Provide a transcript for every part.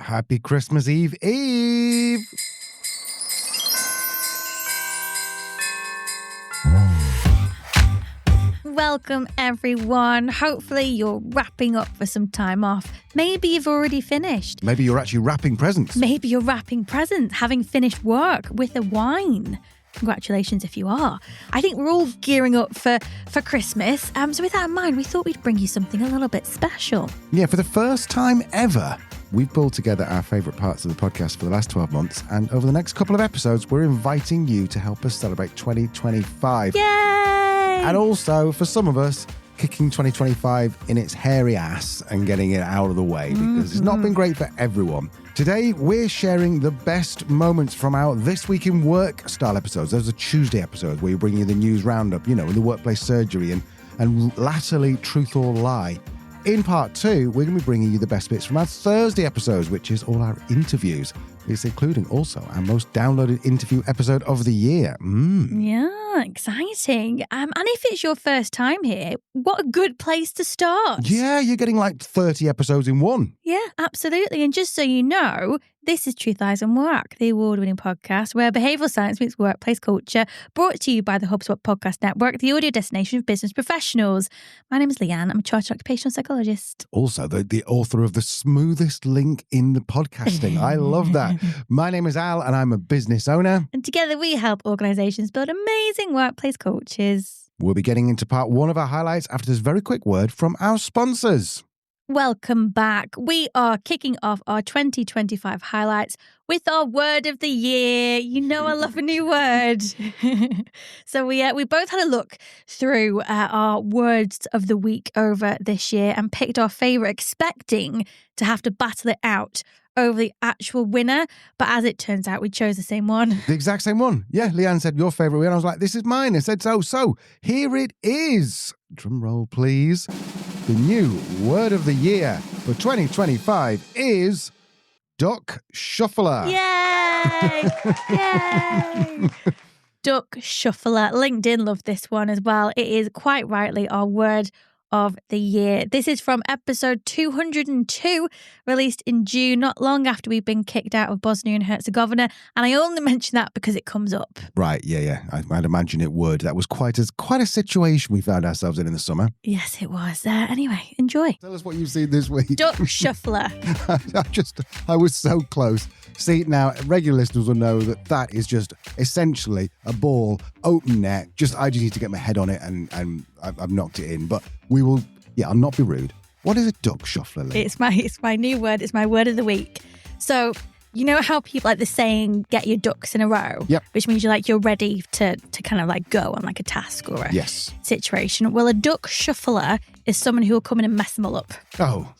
Happy Christmas Eve. Welcome, everyone. Hopefully you're wrapping up for some time off. Maybe you've already finished. Maybe you're actually wrapping presents. Maybe you're wrapping presents, having finished work with a wine. Congratulations if you are. I think we're all gearing up for Christmas. So with that in mind, we thought we'd bring you something a little bit special. Yeah, for the first time ever, we've pulled together our favourite parts of the podcast for the last 12 months. And over the next couple of episodes, we're inviting you to help us celebrate 2025. Yay! And also, for some of us, kicking 2025 in its hairy ass and getting it out of the way because it's not been great for everyone. Today, we're sharing the best moments from our This Week in Work style episodes. Those are Tuesday episodes where you bring you the news roundup, you know, the workplace surgery and latterly Truth or Lie. In part 2, we're going to be bringing you the best bits from our Thursday episodes, which is all our interviews. It's including also our most downloaded interview episode of the year. Yeah, exciting. And if it's your first time here, what a good place to start. Yeah, you're getting like 30 episodes in one. Yeah, absolutely. And just so you know, this is Truth, Lies and Work, the award-winning podcast where behavioural science meets workplace culture, brought to you by the HubSpot Podcast Network, the audio destination of business professionals. My name is Leanne. I'm a chartered occupational psychologist. Also, the author of the smoothest link in the podcasting. I love that. My name is Al, and I'm a business owner. And together we help organisations build amazing workplace cultures. We'll be getting into part 1 of our highlights after this very quick word from our sponsors. Welcome back. We are kicking off our 2025 highlights with our word of the year. You know I love a new word. So we both had a look through our words of the week over this year and picked our favourite, expecting to have to battle it out over the actual winner. But as it turns out, we chose the same one. The exact same one. Yeah, Leanne said your favourite word. I was like, this is mine. I said so. So here it is. Drum roll, please. The new word of the year for 2025 is duck shuffler. Yay! Yay! Duck shuffler. LinkedIn loved this one as well. It is quite rightly our word of the year. This is from episode 202, released in June, not long after we've been kicked out of Bosnia-and-Herzegovina. And I only mention that because it comes up. Right, yeah. I'd imagine it would. That was quite a situation we found ourselves in the summer. Yes, it was. Anyway, enjoy. Tell us what you've seen this week. Duck shuffler. I was so close. See, now, regular listeners will know that is just essentially a ball, open net. I just need to get my head on it and I've knocked it in. But we will, I'll not be rude. What is a duck shuffler, Lee? It's my new word. It's my word of the week. So, you know how people like the saying, get your ducks in a row? Yep. Which means you're ready to kind of like go on like a task or a situation. Well, a duck shuffler is someone who will come in and mess them all up. Oh,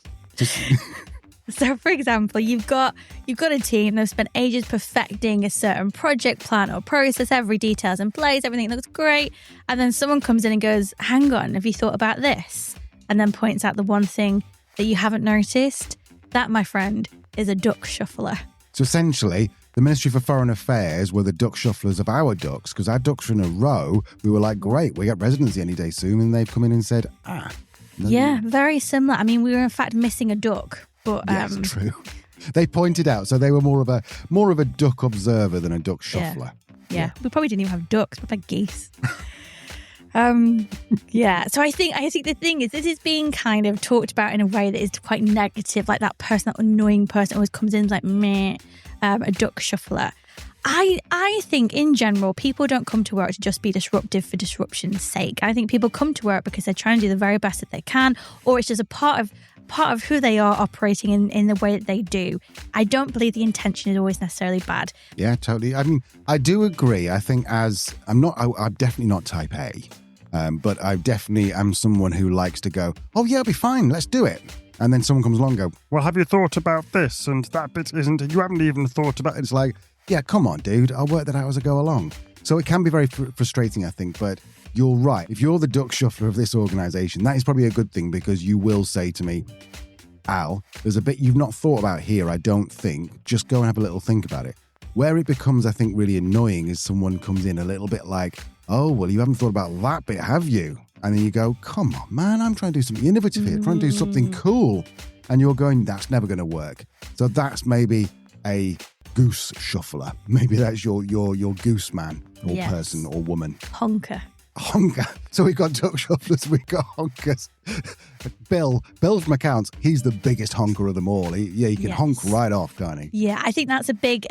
So, for example, you've got a team. They've spent ages perfecting a certain project plan or process. Every detail's in place. Everything looks great. And then someone comes in and goes, hang on, have you thought about this? And then points out the one thing that you haven't noticed. That, my friend, is a duck shuffler. So essentially, the Ministry for Foreign Affairs were the duck shufflers of our ducks, because our ducks were in a row. We were like, great, we get residency any day soon. And they've come in and said, Yeah, very similar. I mean, we were in fact missing a duck. But, yes, true. They pointed out, so they were more of a duck observer than a duck shuffler. Yeah. We probably didn't even have ducks, but like geese. So I think the thing is, this is being kind of talked about in a way that is quite negative, like that annoying person always comes in like, meh, a duck shuffler. I think in general, people don't come to work to just be disruptive for disruption's sake. I think people come to work because they're trying to do the very best that they can, or it's just a part of who they are operating in the way that they do. I don't believe the intention is always necessarily bad. Yeah, totally. I mean, I do agree. I think I'm definitely not type A, but I definitely am someone who likes to go, oh yeah, it'll be fine, let's do it. And then someone comes along and go, well, have you thought about this? And that bit isn't, you haven't even thought about it. It's like, yeah, come on, dude, I'll work that out as I go along. So it can be very frustrating, I think, but you're right. If you're the duck shuffler of this organisation, that is probably a good thing, because you will say to me, Al, there's a bit you've not thought about here, I don't think. Just go and have a little think about it. Where it becomes, I think, really annoying is someone comes in a little bit like, oh, well, you haven't thought about that bit, have you? And then you go, come on, man, I'm trying to do something innovative here, trying to do something cool. and you're going, that's never going to work. So that's maybe a goose shuffler. Maybe that's your goose man or person or woman. Honker. So we got duck shufflers, we got honkers. Bill from accounts, he's the biggest honker of them all. He can honk right off, can't he? Yeah, I think that's a big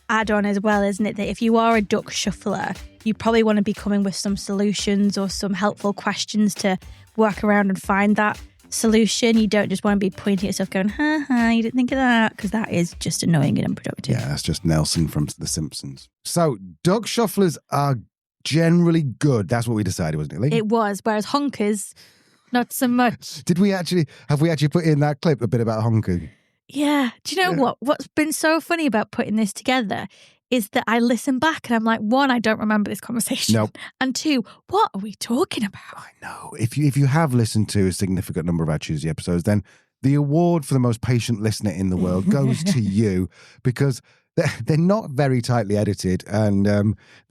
add-on as well, isn't it? That if you are a duck shuffler, you probably want to be coming with some solutions or some helpful questions to work around and find that solution. You don't just want to be pointing at yourself going, you didn't think of that, because that is just annoying and unproductive. Yeah, that's just Nelson from The Simpsons. So duck shufflers are generally good. That's what we decided, wasn't it, Lee? It was, whereas honkers, not so much. Have we actually put in that clip a bit about honking? Yeah. Do you know what? What's been so funny about putting this together is that I listen back and I'm like, one, I don't remember this conversation. Nope. And two, what are we talking about? I know. If you have listened to a significant number of our Tuesday episodes, then the award for the most patient listener in the world goes to you, because they're not very tightly edited, and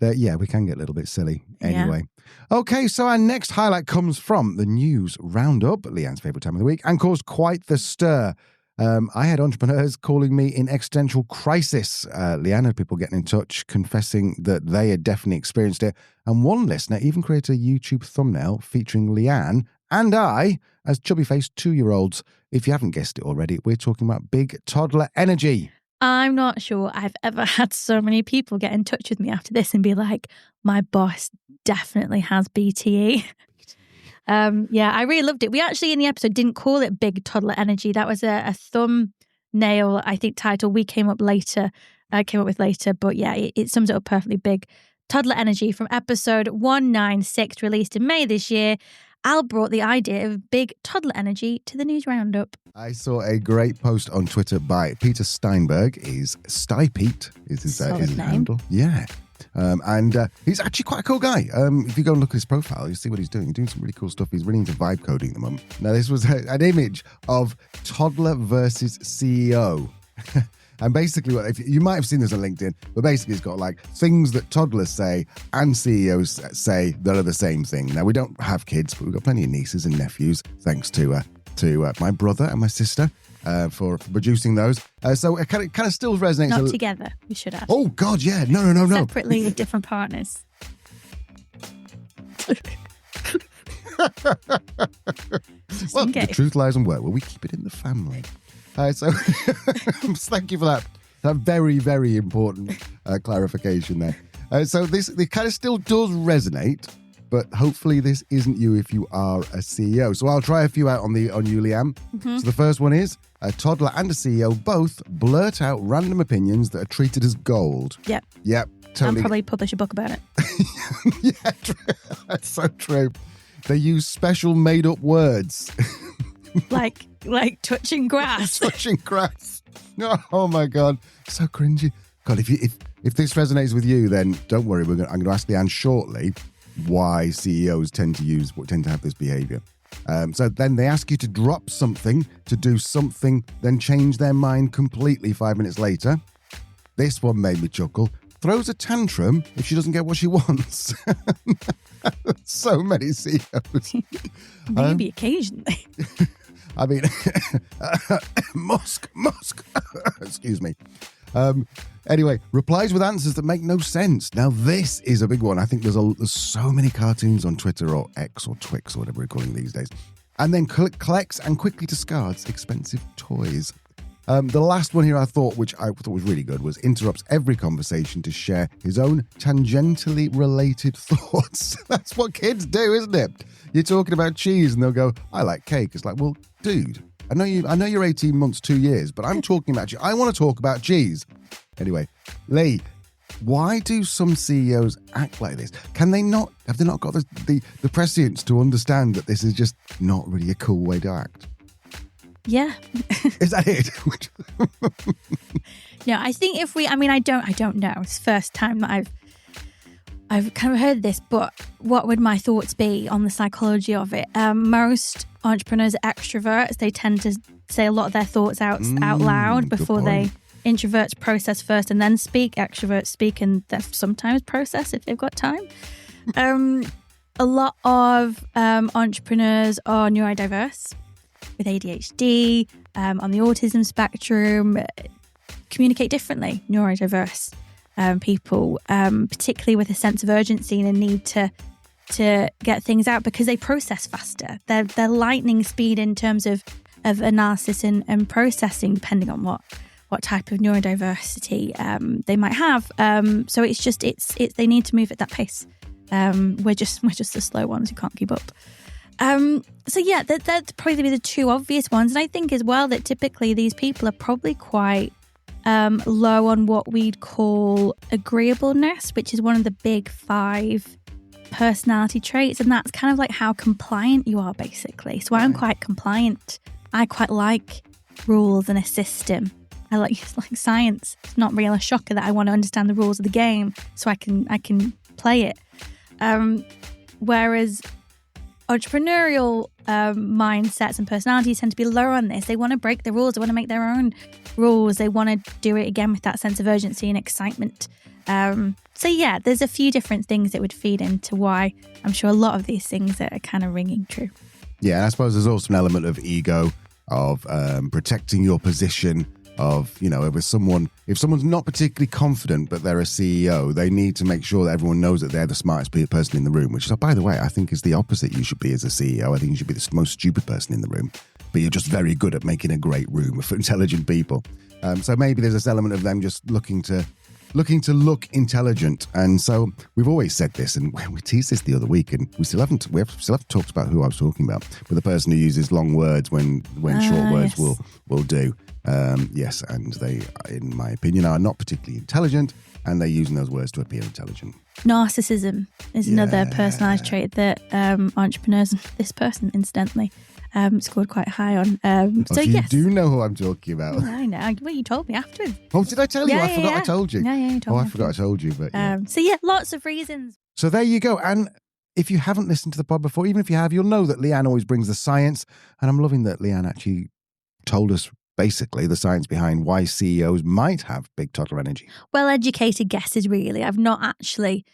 we can get a little bit silly anyway. Yeah. Okay, so our next highlight comes from the news roundup, Leanne's favourite time of the week, and caused quite the stir. I had entrepreneurs calling me in existential crisis. Leanne had people getting in touch, confessing that they had definitely experienced it. And one listener even created a YouTube thumbnail featuring Leanne and I as chubby-faced 2-year-olds. If you haven't guessed it already, we're talking about big toddler energy. I'm not sure I've ever had so many people get in touch with me after this and be like, my boss definitely has BTE. I really loved it. We actually in the episode didn't call it Big Toddler Energy. That was a thumbnail, I think, title we came up with later. But yeah, it sums it up perfectly. Big Toddler Energy from episode 196, released in May this year. Al brought the idea of Big Toddler Energy to the news roundup. I saw a great post on Twitter by Peter Steinberg. Is Stypete is his handle. Yeah. And he's actually quite a cool guy. If you go and look at his profile, you see what he's doing. He's doing some really cool stuff. He's really into vibe coding at the moment. Now, this was an image of toddler versus CEO. And basically, you might have seen this on LinkedIn, but basically it's got like things that toddlers say and CEOs say that are the same thing. Now, we don't have kids, but we've got plenty of nieces and nephews, thanks to my brother and my sister. For producing those. So it kind of still resonates. Not together, we should have. Oh, God, yeah. No. Separately with different partners. Well, the truth lies in where? Well, we keep it in the family. So thank you for that very, very important clarification there. So it kind of still does resonate, but hopefully this isn't you if you are a CEO. So I'll try a few out on you, Liam. Mm-hmm. So the first one is, a toddler and a CEO both blurt out random opinions that are treated as gold. Yep, totally. And probably publish a book about it. Yeah, that's so true. They use special made-up words. like touching grass. Touching grass. Oh my God, so cringy. God, if this resonates with you, then don't worry. I'm going to ask Leanne shortly why CEOs tend to have this behavior. So then they ask you to drop something, to do something, then change their mind completely 5 minutes later. This one made me chuckle. Throws a tantrum if she doesn't get what she wants. So many CEOs. Maybe occasionally. I mean, Musk. Excuse me. Anyway, replies with answers that make no sense. Now, this is a big one. I think there's so many cartoons on Twitter or X or Twix or whatever we're calling these days. And then collects and quickly discards expensive toys. The last one here which I thought was really good, was interrupts every conversation to share his own tangentially related thoughts. That's what kids do, isn't it? You're talking about cheese and they'll go, I like cake. It's like, well, dude, I know you're 18 months, 2 years, but I'm talking about I want to talk about cheese. Anyway, Lee, why do some CEOs act like this? Have they not got the prescience to understand that this is just not really a cool way to act? Yeah. Is that it? No, I think I don't know. It's the first time that I've kind of heard this, but what would my thoughts be on the psychology of it? Most entrepreneurs are extroverts. They tend to say a lot of their thoughts out loud before they introverts process first and then speak. Extroverts speak and they sometimes process if they've got time. A lot of entrepreneurs are neurodiverse. with ADHD, on the autism spectrum, communicate differently, neurodiverse people, particularly with a sense of urgency and a need to get things out because they process faster. They're lightning speed in terms of analysis and processing, depending on what type of neurodiversity they might have. So it's they need to move at that pace. We're just the slow ones who can't keep up. So yeah, that'd probably be the two obvious ones. And I think as well that typically these people are probably quite low on what we'd call agreeableness, which is one of the big 5 personality traits. And that's kind of like how compliant you are, basically. So I'm quite compliant. I quite like rules and a system. I like science. It's not really a shocker that I want to understand the rules of the game so I can play it. Whereas entrepreneurial mindsets and personalities tend to be lower on this. They want to break the rules. They want to make their own rules. They want to do it again with that sense of urgency and excitement. So yeah, there's a few different things that would feed into why I'm sure a lot of these things are kind of ringing true. Yeah, and I suppose there's also an element of ego, of protecting your position, of, if someone's not particularly confident but they're a CEO, they need to make sure that everyone knows that they're the smartest person in the room, which, by the way, I think is the opposite you should be as a CEO. I think you should be the most stupid person in the room, but you're just very good at making a great room for intelligent people. So maybe there's this element of them just looking to look intelligent. And so we've always said this, and we teased this the other week, and we still haven't talked about who I was talking about, but the person who uses long words when short words will do. Yes, and they, in my opinion, are not particularly intelligent, and they're using those words to appear intelligent. Narcissism is another personality trait that entrepreneurs, this person incidentally, scored quite high on. So you yes, do know who I'm talking about. Well, I know. Well, you told me afterwards. Oh, did I tell you? Yeah, I forgot I told you. Yeah, you told me. I forgot I told you. But yeah. So yeah, lots of reasons. So there you go. And if you haven't listened to the pod before, even if you have, you'll know that Leanne always brings the science. And I'm loving that Leanne actually told us basically the science behind why CEOs might have big toddler energy. Well-educated guesses, really. I've not actually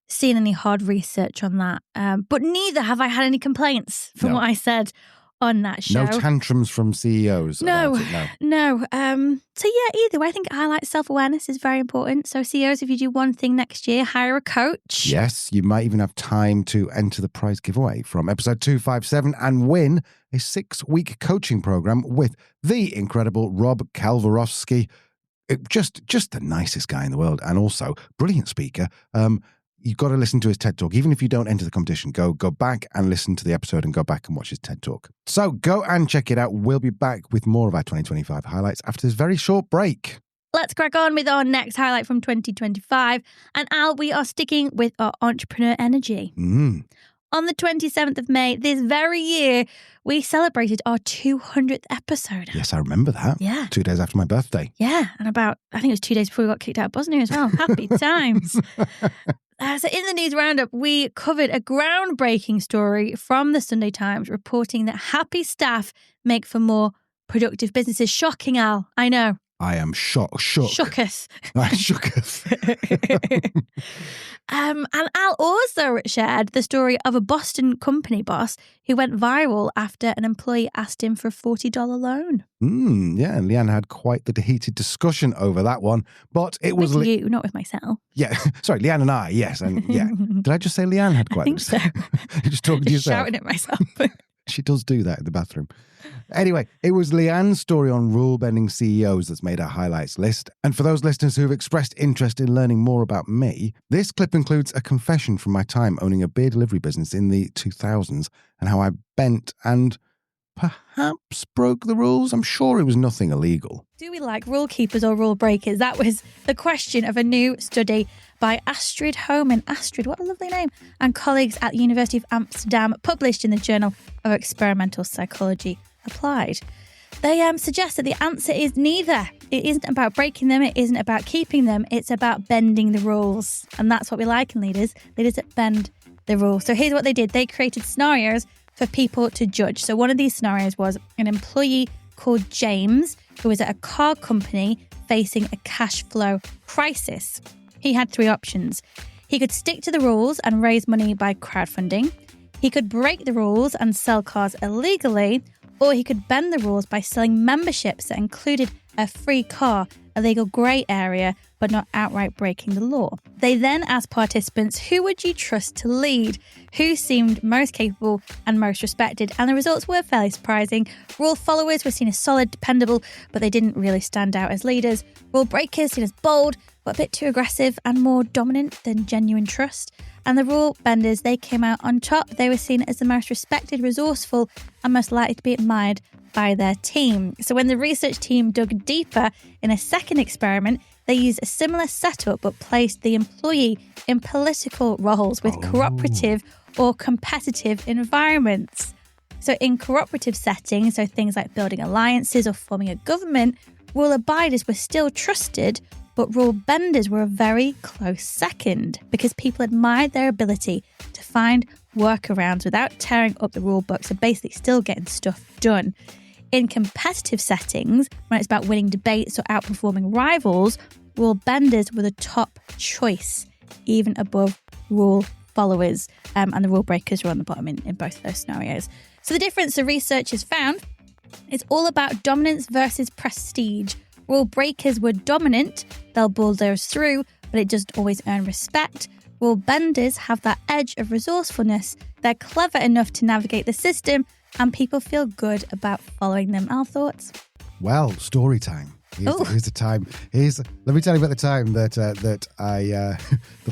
seen any hard research on that. But neither have I had any complaints from what I said on that show. No tantrums from CEOs. No. So yeah, either way, I think highlight self-awareness is very important. So CEOs, if you do one thing next year, hire a coach. Yes, you might even have time to enter the prize giveaway from episode 257 and win a 6-week coaching program with the incredible Rob Kalvarowski. Just the nicest guy in the world, and also brilliant speaker. You've got to listen to his TED Talk. Even if you don't enter the competition, go back and listen to the episode and go back and watch his TED Talk. So go and check it out. We'll be back with more of our 2025 highlights after this very short break. Let's crack on with our next highlight from 2025. And Al, we are sticking with our entrepreneur energy. On the 27th of May this very year, we celebrated our 200th episode. Yes, I remember that. Yeah. 2 days after my birthday. Yeah, and I think it was 2 days before we got kicked out of Bosnia as well. Happy times. So in the news roundup, we covered a groundbreaking story from the Sunday Times reporting that happy staff make for more productive businesses. Shocking, Al. I know. I am shook. Shooketh. I shooketh. And Al also shared the story of a Boston company boss who went viral after an employee asked him for a $40 loan. Yeah, and Leanne had quite the heated discussion over that one, but it was... With you, not with myself. Yeah, sorry, Leanne and I, yes. And yeah. Did I just say Leanne had quite... I think so. You're just talking to yourself. Shouting at myself. She does do that in the bathroom. Anyway, it was Leanne's story on rule-bending CEOs that's made our highlights list. And for those listeners who have expressed interest in learning more about me, this clip includes a confession from my time owning a beer delivery business in the 2000s and how I bent and perhaps broke the rules. I'm sure it was nothing illegal. Do we like rule keepers or rule breakers? That was the question of a new study by Astrid Homan. Astrid, what a lovely name. And colleagues at the University of Amsterdam, published in the Journal of Experimental Psychology Applied. They suggest that the answer is neither. It isn't about breaking them. It isn't about keeping them. It's about bending the rules. And that's what we like in leaders that bend the rules. So here's what they did. They created scenarios for people to judge. So one of these scenarios was an employee called James, who was at a car company facing a cash flow crisis. He had 3 options. He could stick to the rules and raise money by crowdfunding. He could break the rules and sell cars illegally, or he could bend the rules by selling memberships that included a free car, a legal grey area, but not outright breaking the law. They then asked participants, who would you trust to lead? Who seemed most capable and most respected? And the results were fairly surprising. Rule followers were seen as solid, dependable, but they didn't really stand out as leaders. Rule breakers seen as bold, but a bit too aggressive and more dominant than genuine trust. And the rule benders, they came out on top. They were seen as the most respected, resourceful, and most likely to be admired by their team. So when the research team dug deeper in a second experiment, they used a similar setup but placed the employee in political roles with cooperative or competitive environments. So in cooperative settings, so things like building alliances or forming a government, rule abiders were still trusted, but rule benders were a very close second because people admired their ability to find workarounds without tearing up the rule book, so basically still getting stuff done. In competitive settings, when it's about winning debates or outperforming rivals, rule benders were the top choice, even above rule followers, and the rule breakers were on the bottom in both of those scenarios. So the difference the researchers found is all about dominance versus prestige. Rule breakers were dominant, they'll bulldoze through, but it doesn't always earn respect. Rule benders have that edge of resourcefulness. They're clever enough to navigate the system, and people feel good about following them. Our thoughts? Well, story time. Here's the time. Let me tell you about the time that I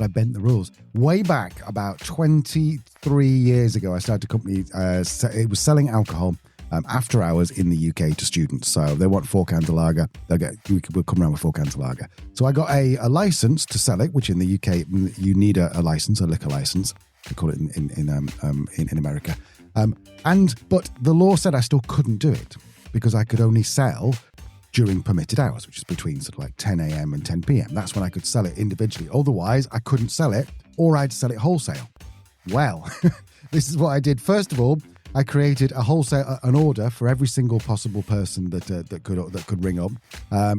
bent the rules. Way back about 23 years ago, I started a company. It was selling alcohol after hours in the UK to students. So they want 4 cans of lager. We'll come around with 4 cans of lager. So I got a license to sell it, which in the UK you need a license, a liquor license. They call it in America. But the law said I still couldn't do it because I could only sell during permitted hours, which is between sort of like 10 a.m. and 10 p.m. That's when I could sell it individually. Otherwise, I couldn't sell it, or I'd sell it wholesale. Well, this is what I did. First of all, I created an order for every single possible person that could ring up.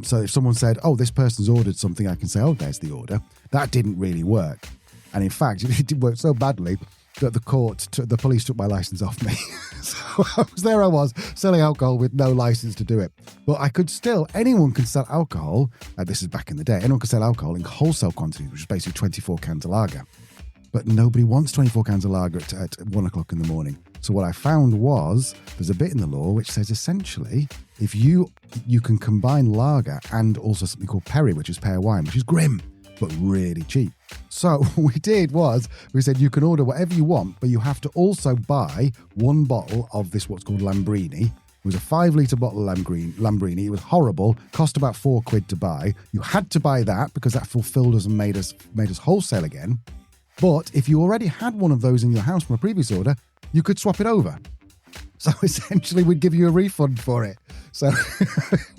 So if someone said, "Oh, this person's ordered something," I can say, "Oh, there's the order." That didn't really work, and in fact, it did work so badly that the police took my license off me. So I was selling alcohol with no license to do it. But anyone can sell alcohol. This is back in the day. Anyone can sell alcohol in wholesale quantities, which is basically 24 cans of lager. But nobody wants 24 cans of lager at 1 o'clock in the morning. So what I found was there's a bit in the law which says essentially if you can combine lager and also something called perry, which is pear wine, which is grim, but really cheap. So what we did was we said you can order whatever you want, but you have to also buy 1 bottle of this what's called Lambrini. It was a 5-litre bottle of Lambrini. It was horrible, cost about £4 to buy. You had to buy that because that fulfilled us and made us wholesale again. But if you already had one of those in your house from a previous order, you could swap it over. So essentially we'd give you a refund for it. So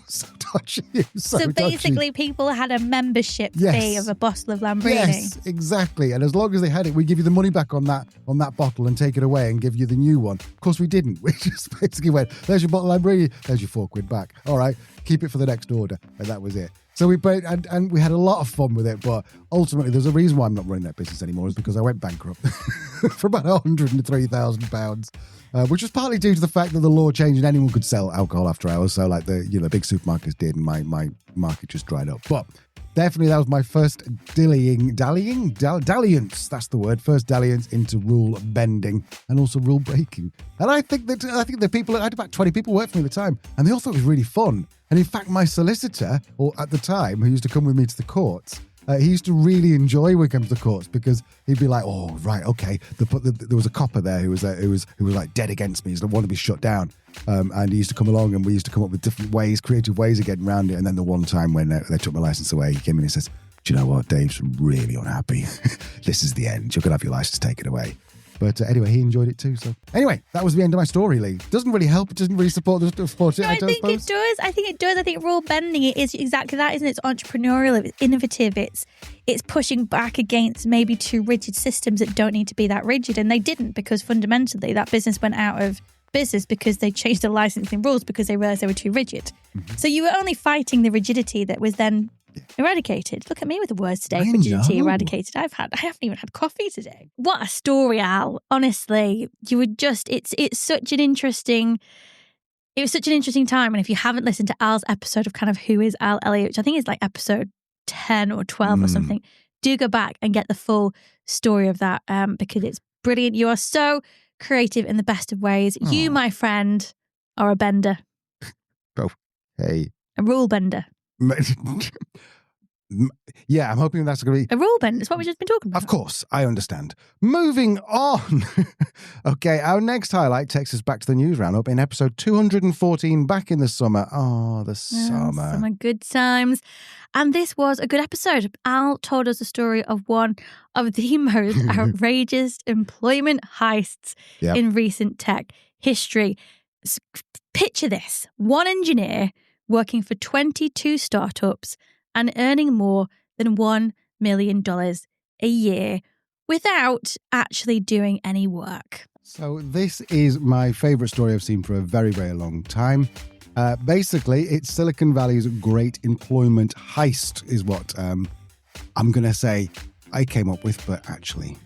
so dodgy. So basically people had a membership fee of a bottle of Lambrini. Yes, exactly. And as long as they had it, we'd give you the money back on that bottle and take it away and give you the new one. Of course we didn't. We just basically went, there's your bottle of Lambrini, there's your £4 back. All right, keep it for the next order. And that was it. So we both, and we had a lot of fun with it, but ultimately there's a reason why I'm not running that business anymore is because I went bankrupt for about £103,000, which was partly due to the fact that the law changed and anyone could sell alcohol after hours. So like the big supermarkets did, and my market just dried up. But definitely that was my first dalliance. That's the word. First dalliance into rule bending and also rule breaking. And I think the people, I had about 20 people work for me at the time, and they all thought it was really fun. And in fact, my solicitor, or at the time, who used to come with me to the courts, he used to really enjoy when we came to the courts because he'd be like, "Oh, right, okay." There was a copper there who was like dead against me. He wanted to be shut down, and he used to come along, and we used to come up with different ways, creative ways of getting around it. And then the one time when they took my license away, he came in and says, "Do you know what? Dave's really unhappy. This is the end. You're gonna have your license taken away." But anyway, he enjoyed it too. So anyway, that was the end of my story, Lee. Doesn't really help. It doesn't really support it. No, I think it does. I think it does. I think rule bending it is exactly that, isn't it? It's entrepreneurial. It's innovative. It's pushing back against maybe too rigid systems that don't need to be that rigid. And they didn't, because fundamentally that business went out of business because they changed the licensing rules because they realised they were too rigid. Mm-hmm. So you were only fighting the rigidity that was then eradicated. Look at me with the words today. Rigidity eradicated. I haven't even had coffee today. What a story, Al. Honestly, it's such an interesting it was such an interesting time. And if you haven't listened to Al's episode of kind of Who is Al Elliott, which I think is like episode 10 or 12 or something, do go back and get the full story of that because it's brilliant. You are so creative in the best of ways. Oh. You, my friend, are a bender. Oh, hey. A rule bender. Yeah, I'm hoping that's going to be... A rule bender. It's what we've just been talking about. Of course, I understand. Moving on. Okay, our next highlight takes us back to the news roundup in episode 214 back in the summer. Oh, the summer. Summer good times. And this was a good episode. Al told us the story of one of the most outrageous employment heists in recent tech history. Picture this. One engineer working for 22 startups and earning more than $1 million a year without actually doing any work. So this is my favourite story I've seen for a very, very long time. Basically, it's Silicon Valley's great employment heist is what I'm going to say I came up with, but actually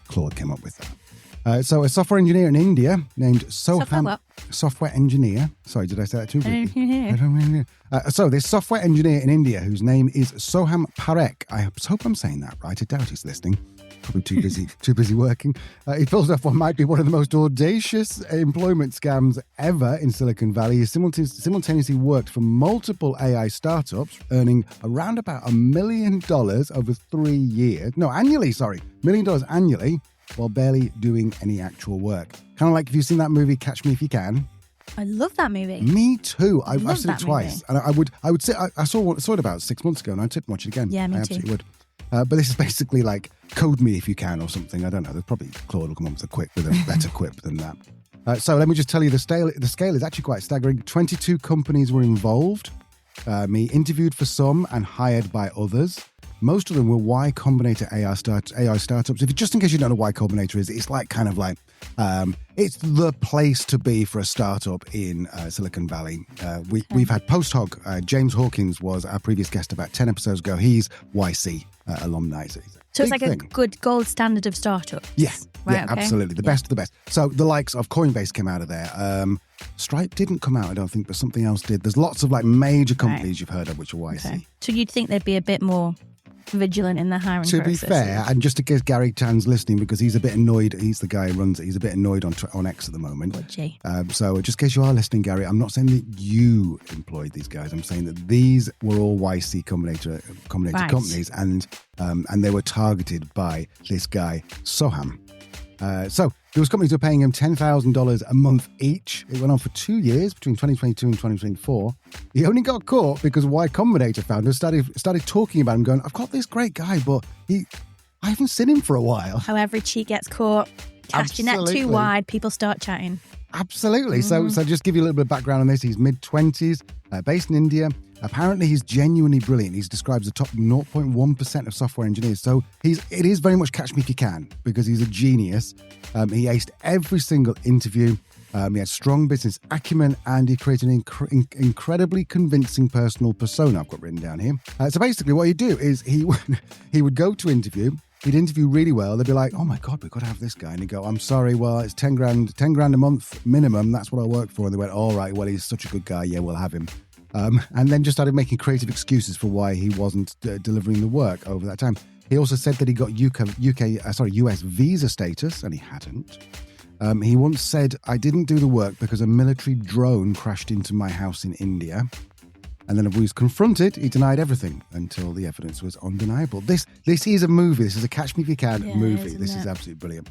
Claude came up with that. So a software engineer in India named Soham... Software engineer. Sorry, did I say that too quickly? So this software engineer in India whose name is Soham Parekh. I hope I'm saying that right. I doubt he's listening. Probably too busy working. He pulls off what might be one of the most audacious employment scams ever in Silicon Valley. He simultaneously worked for multiple AI startups, earning around about $1 million over 3 years. No, annually, sorry. $1 million annually, while barely doing any actual work. Kind of like if you've seen that movie, Catch Me If You Can. I love that movie. Me too. I've seen it twice. Movie. And I would say, I saw it about 6 months ago and I'd watch it again. Yeah, me I too. absolutely would. But this is basically like Code Me If You Can or something. I don't know. There's probably Claude will come up with a better quip than that. So let me just tell you the scale is actually quite staggering. 22 companies were involved. He interviewed for some and hired by others. Most of them were Y Combinator AI startups. Just in case you don't know what Y Combinator is, it's like kind of like it's the place to be for a startup in Silicon Valley. We've had Post Hog. James Hawkins was our previous guest about 10 episodes ago. He's YC alumni. So it's like a good gold standard of startup. Yes, right, yeah, okay. Absolutely. The best of the best. So the likes of Coinbase came out of there. Stripe didn't come out, I don't think, but something else did. There's lots of like major companies you've heard of which are YC. Okay. So you'd think they'd be a bit more vigilant in the hiring To process. be fair, and just in case Gary Chan's listening, because he's a bit annoyed, he's the guy who runs it, he's a bit annoyed on X at the moment. So just in case you are listening, Gary, I'm not saying that you employed these guys. I'm saying that these were all YC Combinator companies, and they were targeted by this guy, Soham. So there was companies who were paying him $10,000 a month each. It went on for 2 years, between 2022 and 2024. He only got caught because Y Combinator founders started talking about him, going, I've got this great guy, but I haven't seen him for a while. How every cheat gets caught. Cast your net too wide, people start chatting. Absolutely. So just give you a little bit of background on this. He's mid-20s, based in India. Apparently, he's genuinely brilliant. He's described as the top 0.1% of software engineers. So it is very much Catch Me If You Can, because he's a genius. He aced every single interview. He had strong business acumen, and he created an incredibly convincing personal persona I've got written down here. So basically what he'd do is he would go to interview. He'd interview really well. They'd be like, oh my God, we've got to have this guy. And he'd go, I'm sorry, well, it's 10 grand a month minimum. That's what I work for. And they went, all right, well, he's such a good guy. Yeah, we'll have him. And then just started making creative excuses for why he wasn't delivering the work over that time. He also said that he got US visa status, and he hadn't. He once said, I didn't do the work because a military drone crashed into my house in India. And then when he was confronted, he denied everything until the evidence was undeniable. This is a movie. This is a Catch Me If You Can movie. This is absolutely brilliant.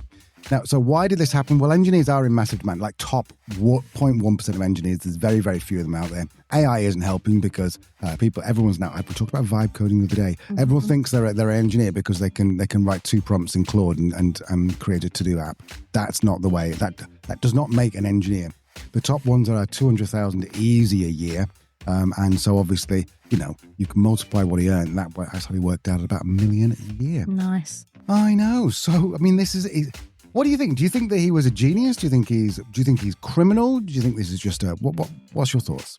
Now, so why did this happen? Well, engineers are in massive demand, like top 0.1% of engineers. There's very, very few of them out there. AI isn't helping because everyone's now, we talked about vibe coding the other day. Mm-hmm. Everyone thinks they're an engineer because they can write 2 prompts in Claude and create a to-do app. That's not the way. That does not make an engineer. The top ones are 200,000 easy a year. And so obviously, you can multiply what he earned. That's how he worked out at about $1 million a year. Nice. I know. So, I mean, this is... What do you think? Do you think that he was a genius? Do you think he's criminal? Do you think this is just what's your thoughts?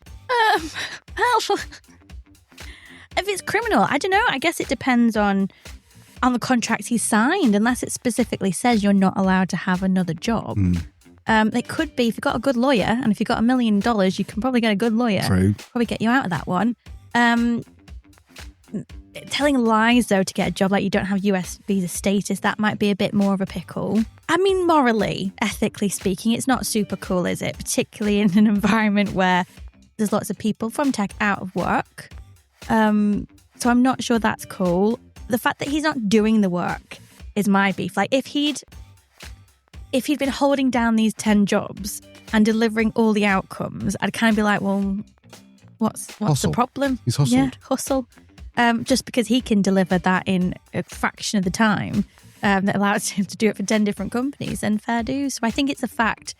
If it's criminal, I don't know. I guess it depends on the contract he signed, unless it specifically says you're not allowed to have another job. It could be if you've got a good lawyer, and if you've got $1 million, you can probably get a good lawyer. True. Probably get you out of that one. Telling lies, though, to get a job, like you don't have US visa status, that might be a bit more of a pickle. I mean, morally, ethically speaking, it's not super cool, is it? Particularly in an environment where there's lots of people from tech out of work. So I'm not sure that's cool. The fact that he's not doing the work is my beef. Like, if he'd been holding down these 10 jobs and delivering all the outcomes, I'd kind of be like, well, what's the problem? He's hustled. Yeah, hustle. Just because he can deliver that in a fraction of the time that allows him to do it for 10 different companies, and fair dues. So I think it's a fact.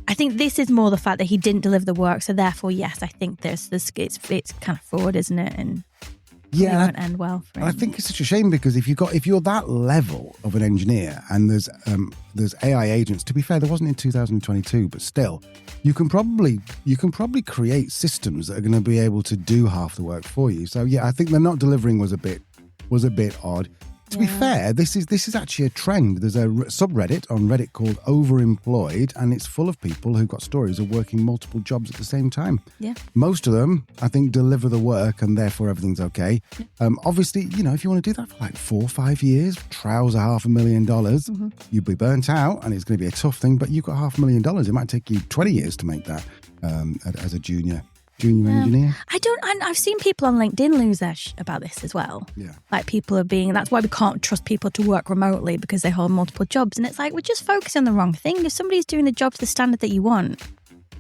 I think this is more the fact that he didn't deliver the work. So therefore, yes, I think there's this. It's kind of forward, isn't it? And it won't end well for him. I think it's such a shame because if you're that level of an engineer and there's AI agents. To be fair, there wasn't in 2022, but still, you can probably create systems that are going to be able to do half the work for you. So yeah, I think the not delivering was a bit odd. To be fair, this is actually a trend. There's a subreddit on Reddit called Overemployed, and it's full of people who've got stories of working multiple jobs at the same time. Yeah. Most of them, I think, deliver the work and therefore everything's okay. Yeah. Obviously, if you want to do that for like 4 or 5 years, trouser $500,000, you'd be burnt out and it's going to be a tough thing, but you've got $500,000. It might take you 20 years to make that as a junior engineer. I've seen people on LinkedIn lose their about this as well. Yeah. Like people are that's why we can't trust people to work remotely because they hold multiple jobs. And it's like, we're just focusing on the wrong thing. If somebody's doing the job to the standard that you want,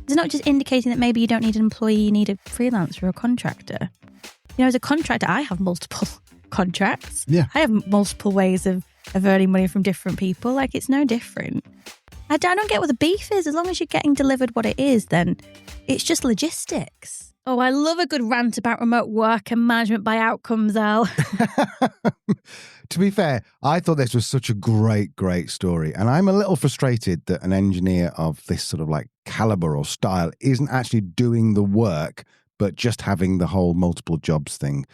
it's not just indicating that maybe you don't need an employee, you need a freelancer or a contractor. As a contractor, I have multiple contracts. Yeah. I have multiple ways of earning money from different people. Like, it's no different. I don't get what the beef is. As long as you're getting delivered what it is, then it's just logistics. Oh, I love a good rant about remote work and management by outcomes, Al. To be fair, I thought this was such a great story. And I'm a little frustrated that an engineer of this sort of like caliber or style isn't actually doing the work, but just having the whole multiple jobs thing.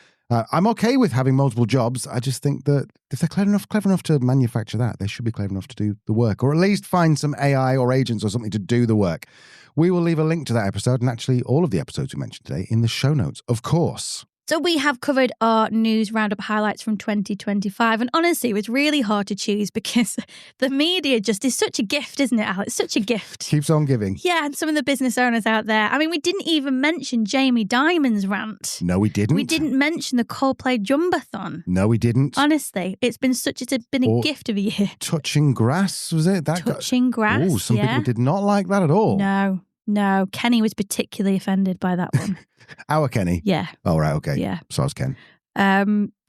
I'm okay with having multiple jobs. I just think that if they're clever enough to manufacture that, they should be clever enough to do the work, or at least find some AI or agents or something to do the work. We will leave a link to that episode and actually all of the episodes we mentioned today in the show notes, of course. So we have covered our news roundup highlights from 2025. And honestly, it was really hard to choose because the media just is such a gift, isn't it, Al? It's such a gift. Keeps on giving. Yeah, and some of the business owners out there. I mean, we didn't even mention Jamie Dimon's rant. No, we didn't. We didn't mention the Coldplay Jumbathon. No, we didn't. Honestly, it's been a gift of a year. Touching grass, was it? Touching grass, Oh, some people did not like that at all. No. Kenny was particularly offended by that one. Our Kenny? Yeah. Oh, right, okay. Yeah. So I was Ken.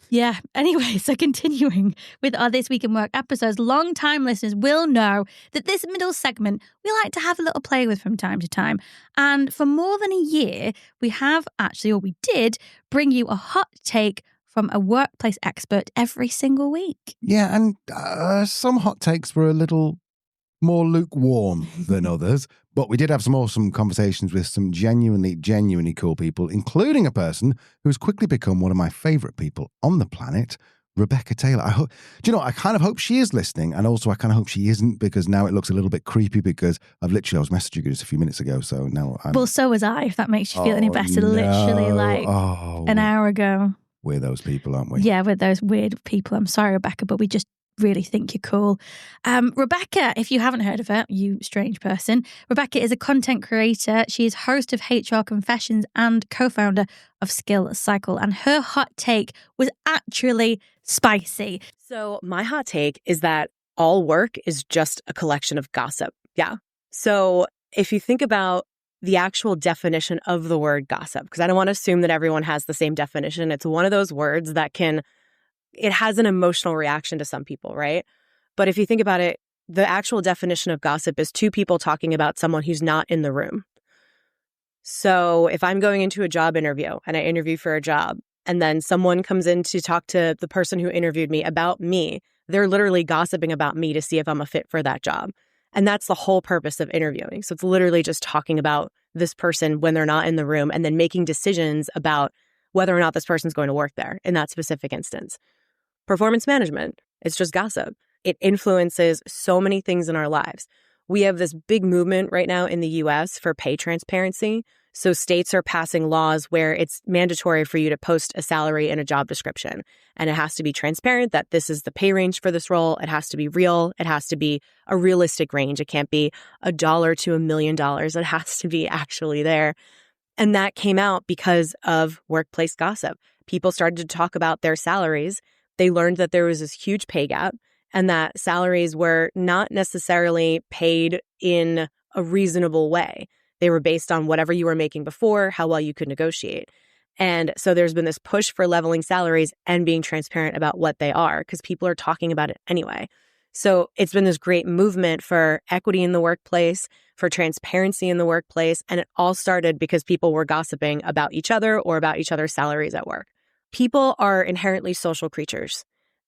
Yeah. Anyway, so continuing with our This Week in Work episodes, long-time listeners will know that this middle segment we like to have a little play with from time to time. And for more than a year, we did bring you a hot take from a workplace expert every single week. Yeah, and some hot takes were a little more lukewarm than others, but we did have some awesome conversations with some genuinely cool people, including a person who's quickly become one of my favourite people on the planet, Rebecca Taylor. I kind of hope she is listening, and also I kind of hope she isn't, because now it looks a little bit creepy because I was messaging you just a few minutes ago, so now Well, so was I, if that makes you feel any better. Literally an hour ago. We're those people, aren't we? Yeah, we're those weird people. I'm sorry, Rebecca, but we just really think you're cool. Rebecca, if you haven't heard of her, you strange person, Rebecca is a content creator. She is host of HR Confessions and co-founder of Skill Cycle. And her hot take was actually spicy. So my hot take is that all work is just a collection of gossip. Yeah. So if you think about the actual definition of the word gossip, because I don't want to assume that everyone has the same definition. It's one of those words that it has an emotional reaction to some people, right? But if you think about it, the actual definition of gossip is two people talking about someone who's not in the room. So if I'm going into a job interview and I interview for a job, and then someone comes in to talk to the person who interviewed me about me, they're literally gossiping about me to see if I'm a fit for that job. And that's the whole purpose of interviewing. So it's literally just talking about this person when they're not in the room and then making decisions about whether or not this person's going to work there in that specific instance. Performance management, it's just gossip. It influences so many things in our lives. we have this big movement right now in the US for pay transparency. So states are passing laws where it's mandatory for you to post a salary and a job description. And it has to be transparent that this is the pay range for this role. It has to be real. It has to be a realistic range. It can't be $1 to $1 million. It has to be actually there. And that came out because of workplace gossip. People started to talk about their salaries. They learned that there was this huge pay gap and that salaries were not necessarily paid in a reasonable way. They were based on whatever you were making before, how well you could negotiate. And so there's been this push for leveling salaries and being transparent about what they are because people are talking about it anyway. So it's been this great movement for equity in the workplace, for transparency in the workplace. And it all started because people were gossiping about each other or about each other's salaries at work. People are inherently social creatures.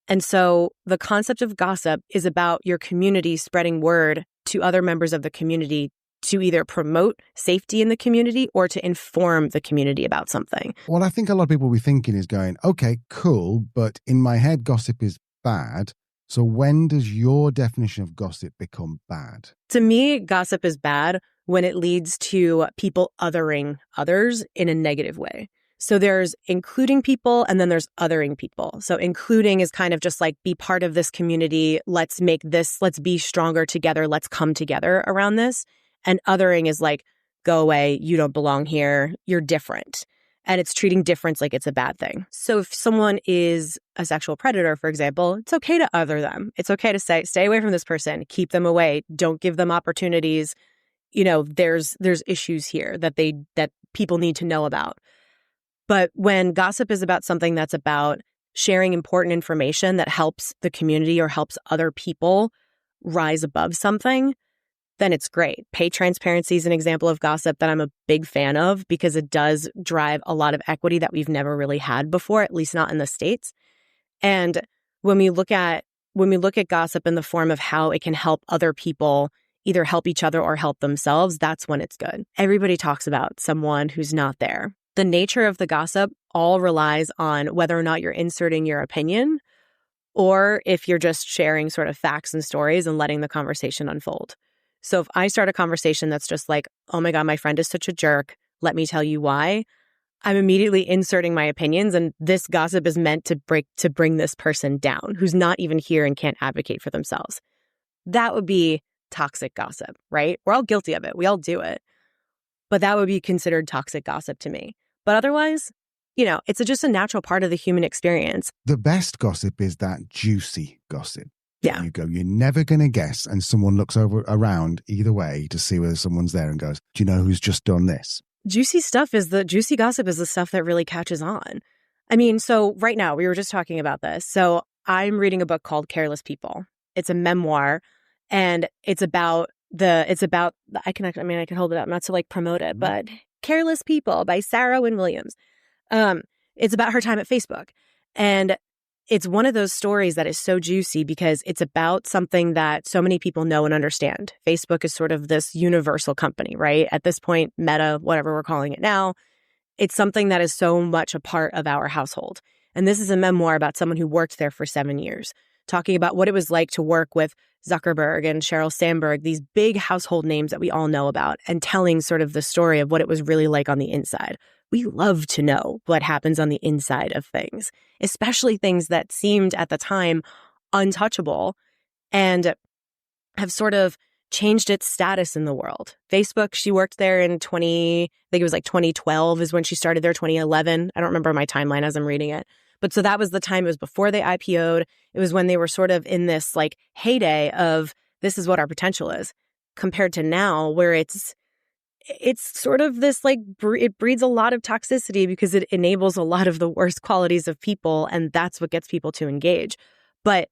And so the concept of gossip is about your community spreading word to other members of the community to either promote safety in the community or to inform the community about something. What I think a lot of people will be thinking is going, okay, cool, but in my head, gossip is bad. So when does your definition of gossip become bad? To me, gossip is bad when it leads to people othering others in a negative way. So there's including people and then there's othering people. So including is kind of just like be part of this community. Let's be stronger together. Let's come together around this. And othering is like, go away. You don't belong here. You're different. And it's treating difference like it's a bad thing. So if someone is a sexual predator, for example, it's okay to other them. It's okay to say, stay away from this person, keep them away, don't give them opportunities. You know, there's issues here that people need to know about. But when gossip is about something that's about sharing important information that helps the community or helps other people rise above something, then it's great. Pay transparency is an example of gossip that I'm a big fan of because it does drive a lot of equity that we've never really had before, at least not in the States. And when we look at gossip in the form of how it can help other people either help each other or help themselves, that's when it's good. Everybody talks about someone who's not there. The nature of the gossip all relies on whether or not you're inserting your opinion or if you're just sharing sort of facts and stories and letting the conversation unfold. So if I start a conversation that's just like, oh my God, my friend is such a jerk, let me tell you why, I'm immediately inserting my opinions, and this gossip is meant to bring this person down who's not even here and can't advocate for themselves. That would be toxic gossip, right? We're all guilty of it. We all do it. But that would be considered toxic gossip to me. But otherwise, you know, it's just a natural part of the human experience. The best gossip is that juicy gossip. Yeah. You go, you're never going to guess. And someone looks around either way to see whether someone's there and goes, do you know who's just done this? Juicy gossip is the stuff that really catches on. I mean, so right now we were just talking about this. So I'm reading a book called Careless People. It's a memoir and I can hold it up, not to like promote it, but Careless People by Sarah Wynne Williams. It's about her time at Facebook. And it's one of those stories that is so juicy because it's about something that so many people know and understand. Facebook is sort of this universal company, right? At this point, Meta, whatever we're calling it now, it's something that is so much a part of our household. And this is a memoir about someone who worked there for 7 years, talking about what it was like to work with Zuckerberg and Sheryl Sandberg, these big household names that we all know about, and telling sort of the story of what it was really like on the inside. We love to know what happens on the inside of things, especially things that seemed at the time untouchable and have sort of changed its status in the world. Facebook, she worked there in 2012 is when she started there, 2011. I don't remember my timeline as I'm reading it. But so that was the time. It was before they IPO'd. It was when they were sort of in this like heyday of this is what our potential is, compared to now where it's sort of this like, it breeds a lot of toxicity because it enables a lot of the worst qualities of people. And that's what gets people to engage. But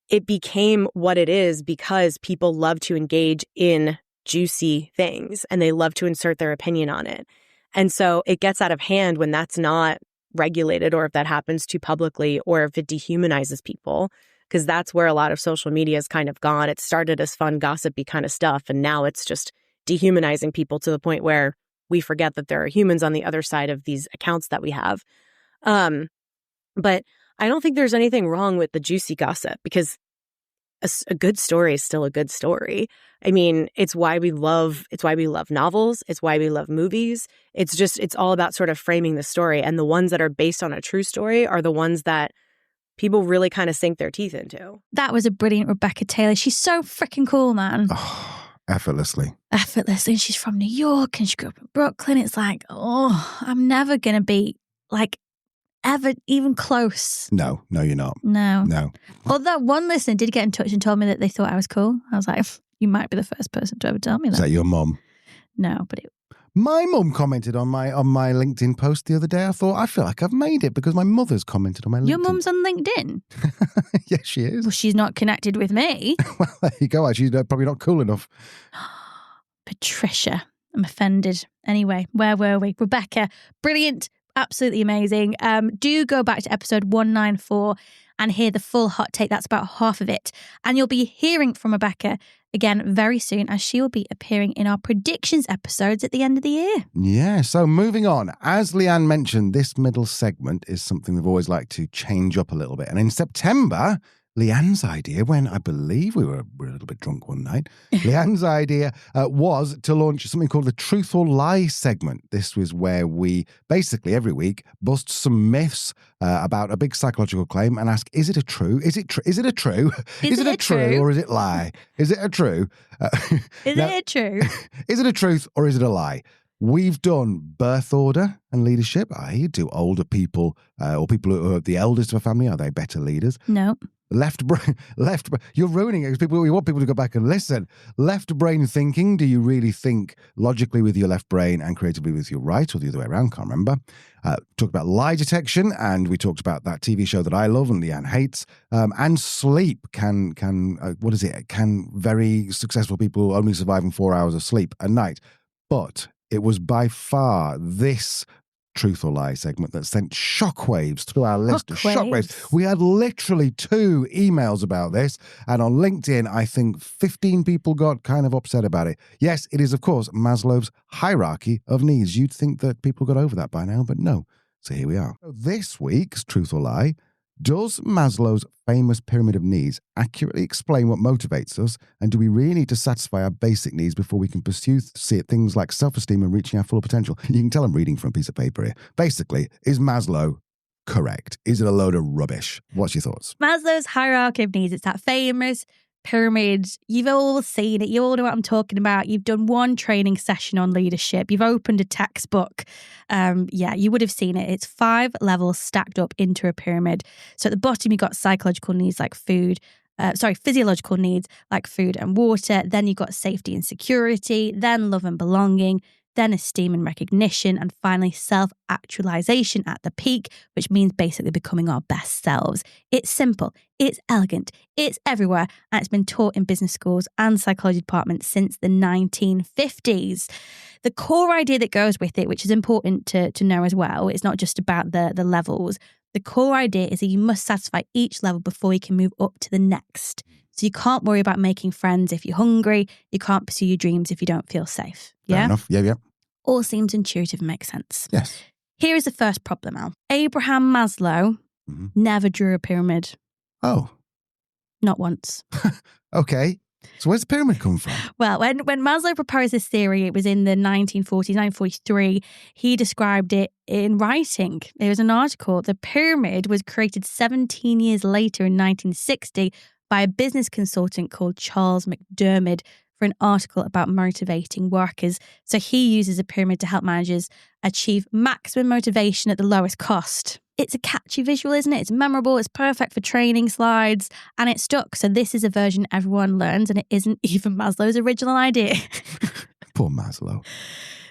it became what it is because people love to engage in juicy things and they love to insert their opinion on it. And so it gets out of hand when that's not regulated or if that happens too publicly or if it dehumanizes people, because that's where a lot of social media has kind of gone. It started as fun, gossipy kind of stuff. And now it's just dehumanizing people to the point where we forget that there are humans on the other side of these accounts that we have. But I don't think there's anything wrong with the juicy gossip because a good story is still a good story. I mean, it's why we love novels. It's why we love movies. It's all about sort of framing the story. And the ones that are based on a true story are the ones that people really kind of sink their teeth into. That was a brilliant Rebecca Taylor. She's so freaking cool, man. Oh, effortlessly. And she's from New York and she grew up in Brooklyn. It's like, oh, I'm never going to be like ever even close. No, you're not. No. Although one listener did get in touch and told me that they thought I was cool. I was like, you might be the first person to ever tell me that. Is that your mum? No, but my mum commented on my LinkedIn post the other day. I thought, I feel like I've made it because my mother's commented on my LinkedIn. Your mum's on LinkedIn? Yes, she is. Well, she's not connected with me. Well, there you go. She's probably not cool enough. Patricia, I'm offended. Anyway, where were we? Rebecca, brilliant, absolutely amazing. Do go back to episode 194 and hear the full hot take. That's about half of it. And you'll be hearing from Rebecca again very soon, as she will be appearing in our predictions episodes at the end of the year. Yeah, so moving on. As Leanne mentioned, this middle segment is something we've always liked to change up a little bit. And in September, Leanne's idea, when I believe we were a little bit drunk one night, Leanne's idea was to launch something called the Truth or Lie segment. This was where we basically every week bust some myths about a big psychological claim and ask, is it a true? Is it a true? Is it a true or is it lie? Is it a true? Is it a true? Is it a truth or is it a lie? We've done birth order and leadership. Do older people or people who are the eldest of a family, are they better leaders? No. Left brain, you're ruining it because we want people to go back and listen. Left brain thinking, do you really think logically with your left brain and creatively with your right, or the other way around? Can't remember. Talked about lie detection, and we talked about that TV show that I love and Leanne hates. And sleep can very successful people only surviving 4 hours of sleep a night. But it was by far this Truth or Lie segment that sent shockwaves through our list. Shockwaves. We had literally 2 emails about this, and on LinkedIn, I think 15 people got kind of upset about it. Yes, it is, of course, Maslow's hierarchy of needs. You'd think that people got over that by now, but no. So here we are. So this week's Truth or Lie: does Maslow's famous pyramid of needs accurately explain what motivates us? And do we really need to satisfy our basic needs before we can pursue things like self-esteem and reaching our full potential? You can tell I'm reading from a piece of paper here. Basically, is Maslow correct? Is it a load of rubbish? What's your thoughts? Maslow's hierarchy of needs. It's that famous pyramid. You've all seen it. You all know what I'm talking about. You've done one training session on leadership. You've opened a textbook. You would have seen it. It's 5 levels stacked up into a pyramid. So at the bottom, you've got psychological needs like physiological needs like food and water. Then you've got safety and security, then love and belonging, then esteem and recognition, and finally self-actualization at the peak, which means basically becoming our best selves. It's simple, it's elegant, it's everywhere, and it's been taught in business schools and psychology departments since the 1950s. The core idea that goes with it, which is important to know as well, it's not just about the levels. The core idea is that you must satisfy each level before you can move up to the next. So you can't worry about making friends if you're hungry. You can't pursue your dreams if you don't feel safe. Yeah? Fair enough. Yeah. All seems intuitive and makes sense. Yes. Here is the first problem, Al. Abraham Maslow never drew a pyramid. Oh. Not once. Okay. So where's the pyramid come from? Well, when Maslow proposed this theory, it was in the 1940s, 1943. He described it in writing. There was an article. The pyramid was created 17 years later in 1960 by a business consultant called Charles McDermott for an article about motivating workers. So he uses a pyramid to help managers achieve maximum motivation at the lowest cost. It's a catchy visual, isn't it? It's memorable, it's perfect for training slides, and it stuck. So this is a version everyone learns, and it isn't even Maslow's original idea. Poor Maslow.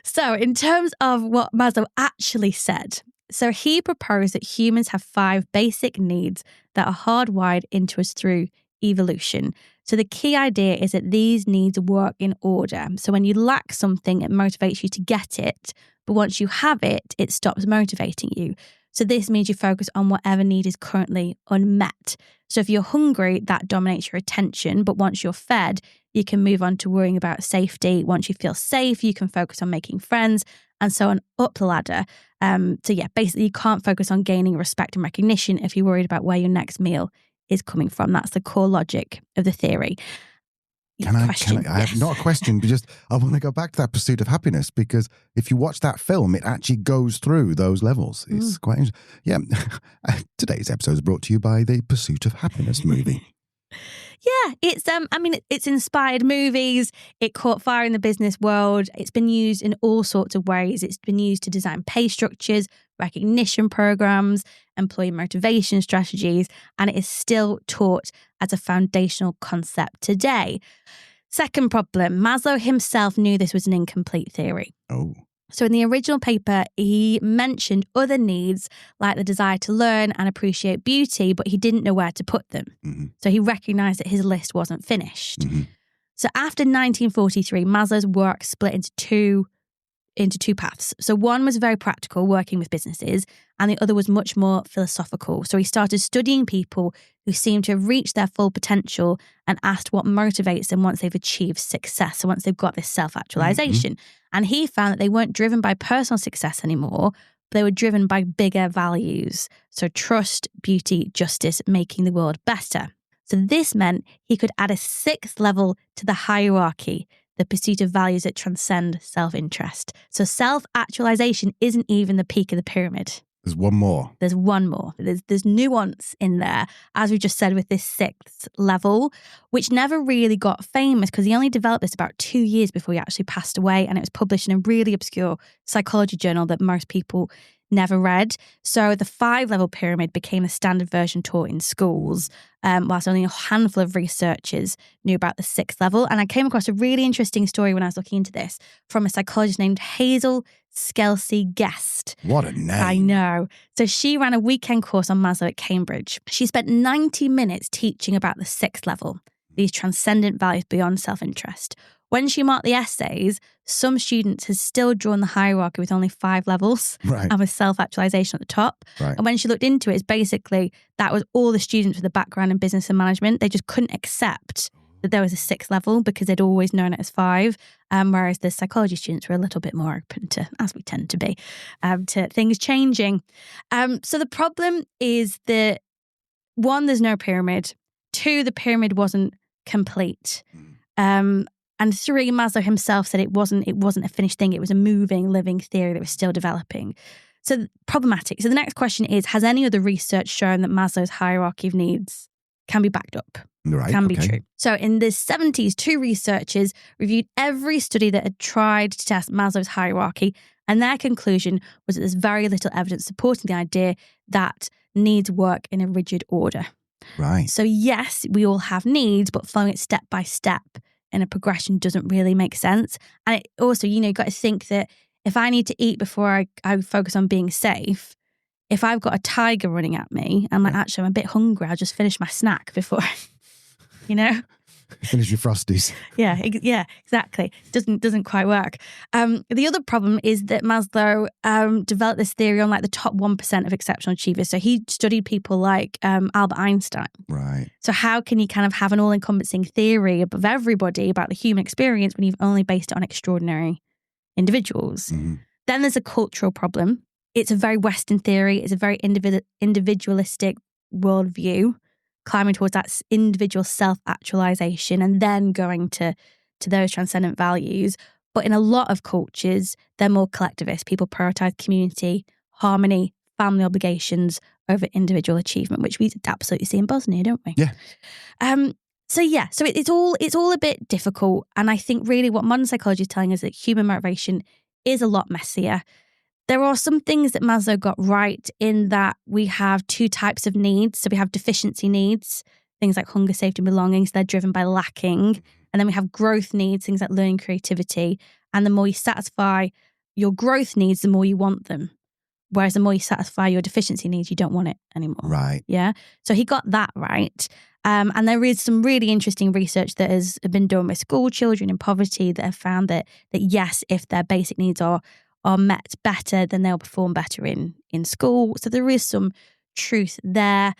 So in terms of what Maslow actually said, so he proposed that humans have 5 basic needs that are hardwired into us through evolution. So the key idea is that these needs work in order. So when you lack something, it motivates you to get it. But once you have it, it stops motivating you. So this means you focus on whatever need is currently unmet. So if you're hungry, that dominates your attention. But once you're fed, you can move on to worrying about safety. Once you feel safe, you can focus on making friends and so on up the ladder. Basically you can't focus on gaining respect and recognition if you're worried about where your next meal is coming from. That's the core logic of the theory. Can I have not a question, but just I want to go back to that pursuit of happiness, because if you watch that film, it actually goes through those levels. It's quite interesting. Yeah. Today's episode is brought to you by the Pursuit of Happiness movie. Yeah, it's inspired movies. It caught fire in the business world. It's been used in all sorts of ways. It's been used to design pay structures, recognition programs, employee motivation strategies, and it is still taught as a foundational concept today. Second problem, Maslow himself knew this was an incomplete theory. Oh. So in the original paper, he mentioned other needs like the desire to learn and appreciate beauty, but he didn't know where to put them. Mm-hmm. So he recognized that his list wasn't finished. Mm-hmm. So after 1943, Maslow's work split into two paths. So one was very practical, working with businesses, and the other was much more philosophical. So he started studying people who seemed to have reached their full potential and asked what motivates them once they've achieved success, so once they've got this self-actualization. Mm-hmm. And he found that they weren't driven by personal success anymore, but they were driven by bigger values. So trust, beauty, justice, making the world better. So this meant he could add a sixth level to the hierarchy, the pursuit of values that transcend self-interest. So self-actualization isn't even the peak of the pyramid. There's one more. There's one more. There's nuance in there, as we just said, with this sixth level, which never really got famous because he only developed this about 2 years before he actually passed away, and it was published in a really obscure psychology journal that most people never read. So the 5-level pyramid became the standard version taught in schools, whilst only a handful of researchers knew about the 6th level. And I came across a really interesting story when I was looking into this from a psychologist named Hazel Skelsey Guest. What a name. I know. So she ran a weekend course on Maslow at Cambridge. She spent 90 minutes teaching about the 6th level, these transcendent values beyond self-interest. When she marked the essays, some students had still drawn the hierarchy with only 5 levels, right, and with self-actualization at the top. Right. And when she looked into it, it's basically that was all the students with a background in business and management. They just couldn't accept that there was a 6th level because they'd always known it as 5, whereas the psychology students were a little bit more open to, as we tend to be, to things changing. So the problem is that, 1, there's no pyramid. 2, the pyramid wasn't complete. And 3, Maslow himself said it wasn't a finished thing. It was a moving, living theory that was still developing. So problematic. So the next question is, has any other research shown that Maslow's hierarchy of needs can be backed up? Right, can be okay. true. So in the 70s, 2 researchers reviewed every study that had tried to test Maslow's hierarchy, and their conclusion was that there's very little evidence supporting the idea that needs work in a rigid order. Right. So yes, we all have needs, but following it step by step in a progression doesn't really make sense. And it also, you've got to think that if I need to eat before I focus on being safe, if I've got a tiger running at me, I'm like, actually, I'm a bit hungry, I'll just finish my snack before, Finish your Frosties. Yeah, exactly. Doesn't quite work. The other problem is that Maslow developed this theory on like the top 1% of exceptional achievers. So he studied people like Albert Einstein. Right. So how can you kind of have an all-encompassing theory above everybody about the human experience when you've only based it on extraordinary individuals? Mm-hmm. Then there's a cultural problem. It's a very Western theory. It's a very individualistic worldview, climbing towards that individual self-actualization and then going to those transcendent values. But in a lot of cultures, they're more collectivist. People prioritize community, harmony, family obligations over individual achievement, which we absolutely see in Bosnia, don't we? Yeah. So it's all a bit difficult. And I think really what modern psychology is telling us that human motivation is a lot messier. There are some things that Maslow got right in that we have 2 types of needs. So we have deficiency needs, things like hunger, safety, and belonging. So they're driven by lacking. And then we have growth needs, things like learning, creativity. And the more you satisfy your growth needs, the more you want them. Whereas the more you satisfy your deficiency needs, you don't want it anymore. Right. Yeah. So he got that right. And there is some really interesting research that has been done with school children in poverty that have found that yes, if their basic needs are met better, then they'll perform better in school. So there is some truth there.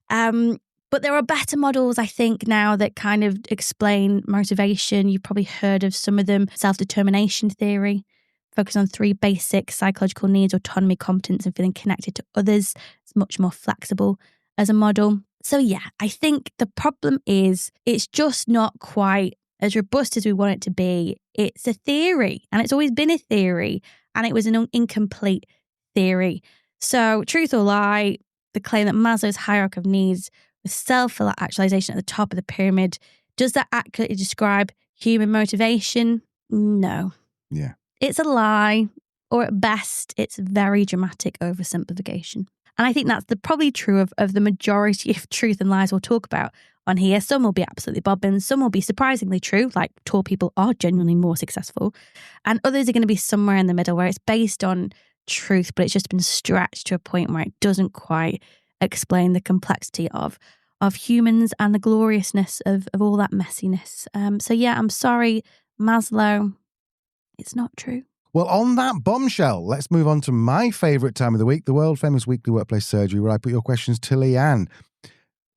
But there are better models, I think, now that kind of explain motivation. You've probably heard of some of them. Self-determination theory, focus on 3 basic psychological needs: autonomy, competence, and feeling connected to others. It's much more flexible as a model. So yeah, I think the problem is it's just not quite as robust as we want it to be. It's a theory, and it's always been a theory, and it was an incomplete theory. So truth or lie, the claim that Maslow's hierarchy of needs with self-actualization at the top of the pyramid, does that accurately describe human motivation? No. Yeah. It's a lie, or at best, it's very dramatic oversimplification. And I think that's probably true of the majority of truth and lies we'll talk about on here. Some will be absolutely bobbins. Some will be surprisingly true, like tall people are genuinely more successful. And others are going to be somewhere in the middle where it's based on truth, but it's just been stretched to a point where it doesn't quite explain the complexity of humans and the gloriousness of all that messiness. So yeah, I'm sorry, Maslow, it's not true. Well, on that bombshell, let's move on to my favourite time of the week, the world-famous weekly workplace surgery, where I put your questions to Leanne.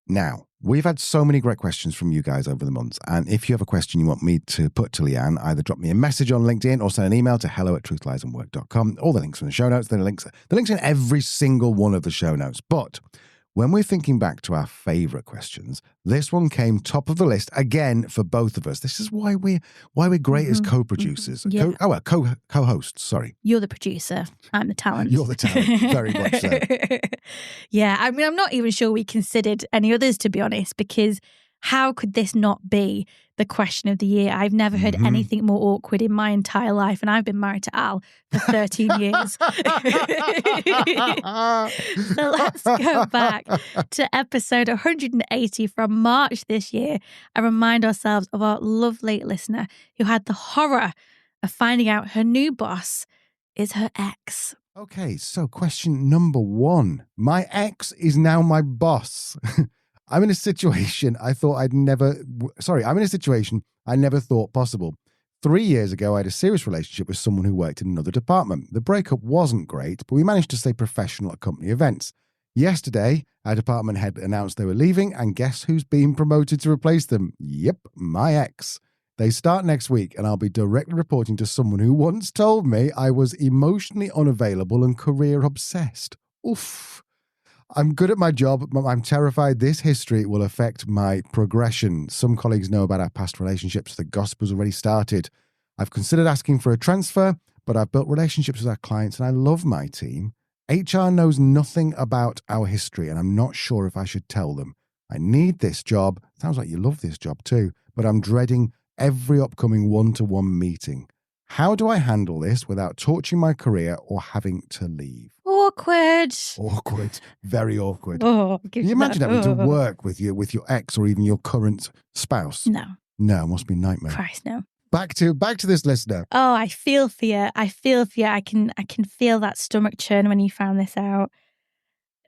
Now, we've had so many great questions from you guys over the months, and if you have a question you want me to put to Leanne, either drop me a message on LinkedIn or send an email to hello@truthliesandwork.com. All the links in the show notes. The links in every single one of the show notes. But when we're thinking back to our favourite questions, this one came top of the list again for both of us. This is why we're great as co-producers. Yeah. Co-hosts, sorry. You're the producer. I'm the talent. You're the talent, very much so. Yeah, I mean, I'm not even sure we considered any others, to be honest, because how could this not be the question of the year? I've never heard anything more awkward in my entire life, and I've been married to Al for 13 years. So let's go back to episode 180 from March this year and remind ourselves of our lovely listener who had the horror of finding out her new boss is her ex. Okay, so question number 1. My ex is now my boss. I'm in a situation I never thought possible. 3 years ago, I had a serious relationship with someone who worked in another department. The breakup wasn't great, but we managed to stay professional at company events. Yesterday, our department head announced they were leaving, and guess who's being promoted to replace them? Yep, my ex. They start next week, and I'll be directly reporting to someone who once told me I was emotionally unavailable and career obsessed. Oof. I'm good at my job, but I'm terrified this history will affect my progression. Some colleagues know about our past relationships. The gossip has already started. I've considered asking for a transfer, but I've built relationships with our clients and I love my team. HR knows nothing about our history and I'm not sure if I should tell them. I need this job. Sounds like you love this job too, but I'm dreading every upcoming one-to-one meeting. How do I handle this without torching my career or having to leave? Awkward. Awkward. Very awkward. Oh, Can you imagine having to work with your ex or even your current spouse? No. No, it must be a nightmare. Christ, no. Back to this listener. Oh, I feel for you. I can feel that stomach churn when you found this out.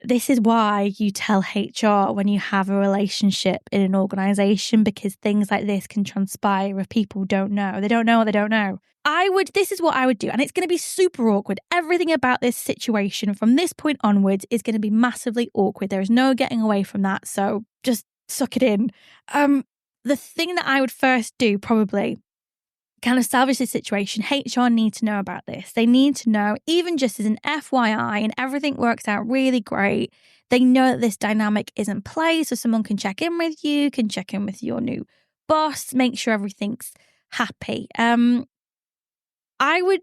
This is why you tell HR when you have a relationship in an organisation, because things like this can transpire if people don't know. They don't know what they don't know. This is what I would do. And it's going to be super awkward. Everything about this situation from this point onwards is going to be massively awkward. There is no getting away from that. So just suck it in. The thing that I would first do, probably kind of salvage this situation, HR need to know about this. They need to know, even just as an FYI, and everything works out really great. They know that this dynamic is in place, so someone can check in with you, can check in with your new boss, make sure everything's happy. I would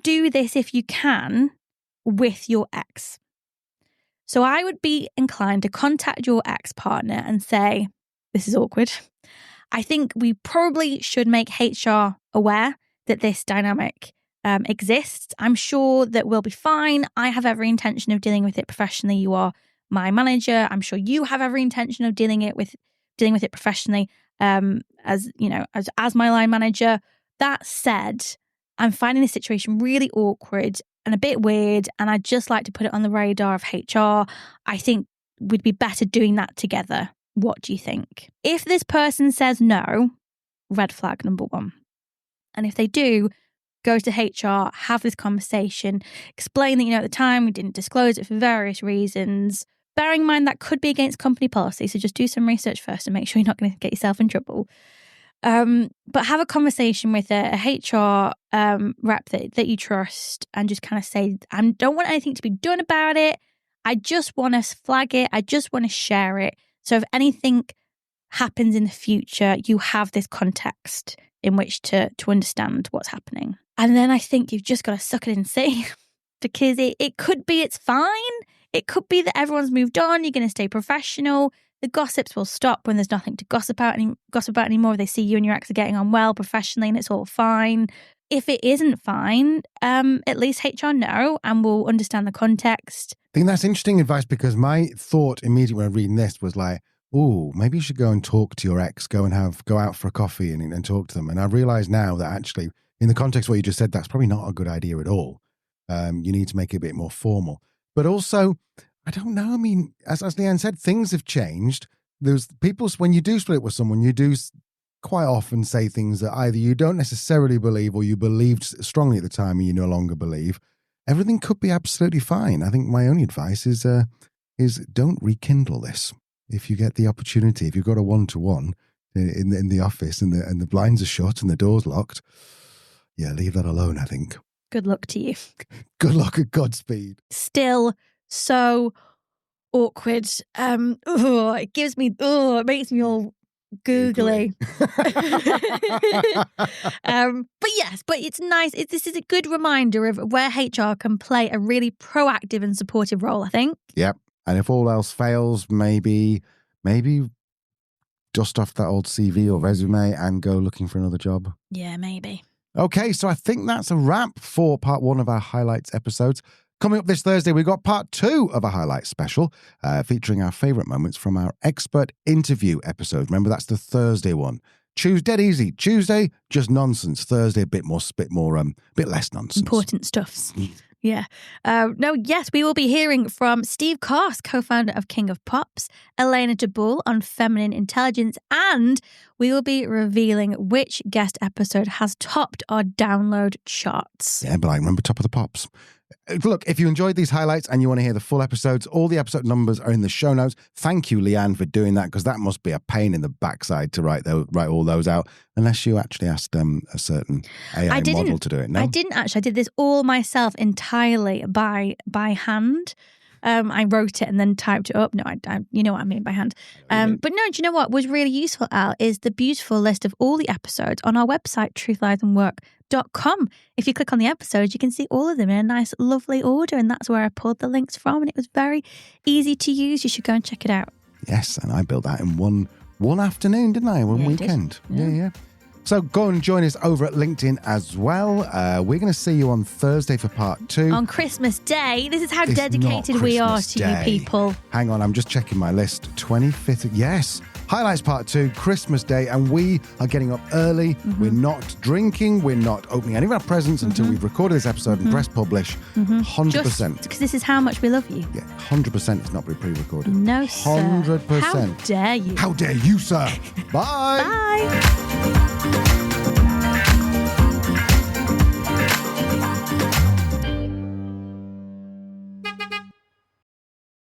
do this if you can with your ex. So I would be inclined to contact your ex-partner and say, this is awkward. I think we probably should make HR aware that this dynamic exists. I'm sure that we'll be fine. I have every intention of dealing with it professionally. You are my manager. I'm sure you have every intention of dealing with it professionally. As my line manager. That said, I'm finding this situation really awkward and a bit weird, and I'd just like to put it on the radar of HR. I think we'd be better doing that together. What do you think? If this person says no, red flag number 1. And if they do, go to HR, have this conversation, explain that, at the time we didn't disclose it for various reasons. Bearing in mind that could be against company policy, so just do some research first and make sure you're not going to get yourself in trouble. But have a conversation with a HR rep that you trust and just kind of say, I don't want anything to be done about it. I just want to flag it. I just want to share it. So if anything happens in the future, you have this context in which to understand what's happening. And then I think you've just got to suck it in and see, because it could be it's fine. It could be that everyone's moved on. You're going to stay professional. The gossips will stop when there's nothing to gossip about anymore. They see you and your ex are getting on well professionally and it's all fine. If it isn't fine, at least HR know and will understand the context. I think that's interesting advice, because my thought immediately when I was reading this was like, oh, maybe you should go and talk to your ex, go out for a coffee and talk to them. And I realise now that actually, in the context of what you just said, that's probably not a good idea at all. You need to make it a bit more formal. But also, I don't know. I mean, as Leanne said, things have changed. There's people, when you do split with someone, you do quite often say things that either you don't necessarily believe or you believed strongly at the time and you no longer believe. Everything could be absolutely fine. I think my only advice is don't rekindle this. If you get the opportunity, if you've got a one-to-one in the office and the blinds are shut and the door's locked, yeah, leave that alone, I think. Good luck to you. Good luck and Godspeed. Still so awkward. It makes me all googly. But it's nice. This is a good reminder of where HR can play a really proactive and supportive role, I think. Yep. And if all else fails, maybe dust off that old CV or resume and go looking for another job. Yeah, maybe. Okay, so I think that's a wrap for part 1 of our highlights episodes. Coming up this Thursday, we've got part 2 of a highlights special featuring our favourite moments from our expert interview episode. Remember, that's the Thursday one. Dead easy. Tuesday, just nonsense. Thursday, a bit less nonsense. Important stuffs. Yeah. We will be hearing from Steve Kars, co-founder of King of Pops, Elena DeBull on feminine intelligence, and we will be revealing which guest episode has topped our download charts. Yeah, but I remember Top of the Pops. Look, if you enjoyed these highlights and you want to hear the full episodes, all the episode numbers are in the show notes. Thank you, Leanne, for doing that, because that must be a pain in the backside to write all those out, unless you actually asked a certain AI model to do it. No? I didn't actually. I did this all myself entirely by hand. I wrote it and then typed it up. No, I you know what I mean by hand. But no, do you know what was really useful, Al, is the beautiful list of all the episodes on our website, truthliesandwork.com. If you click on the episodes, you can see all of them in a nice, lovely order, and that's where I pulled the links from, and it was very easy to use. You should go and check it out. Yes, and I built that in one afternoon, didn't I? One weekend. Yeah. So go and join us over at LinkedIn as well. We're going to see you on Thursday for part 2. On Christmas Day. This is how dedicated we are to you people. Hang on, I'm just checking my list. 25th. Yes. Highlights part 2, Christmas Day. And we are getting up early. Mm-hmm. We're not drinking. We're not opening any of our presents until we've recorded this episode and press publish. 100%. Just because this is how much we love you. Yeah, 100% it's not been pre-recorded. No, sir. 100%. How dare you? How dare you, sir? Bye. Bye.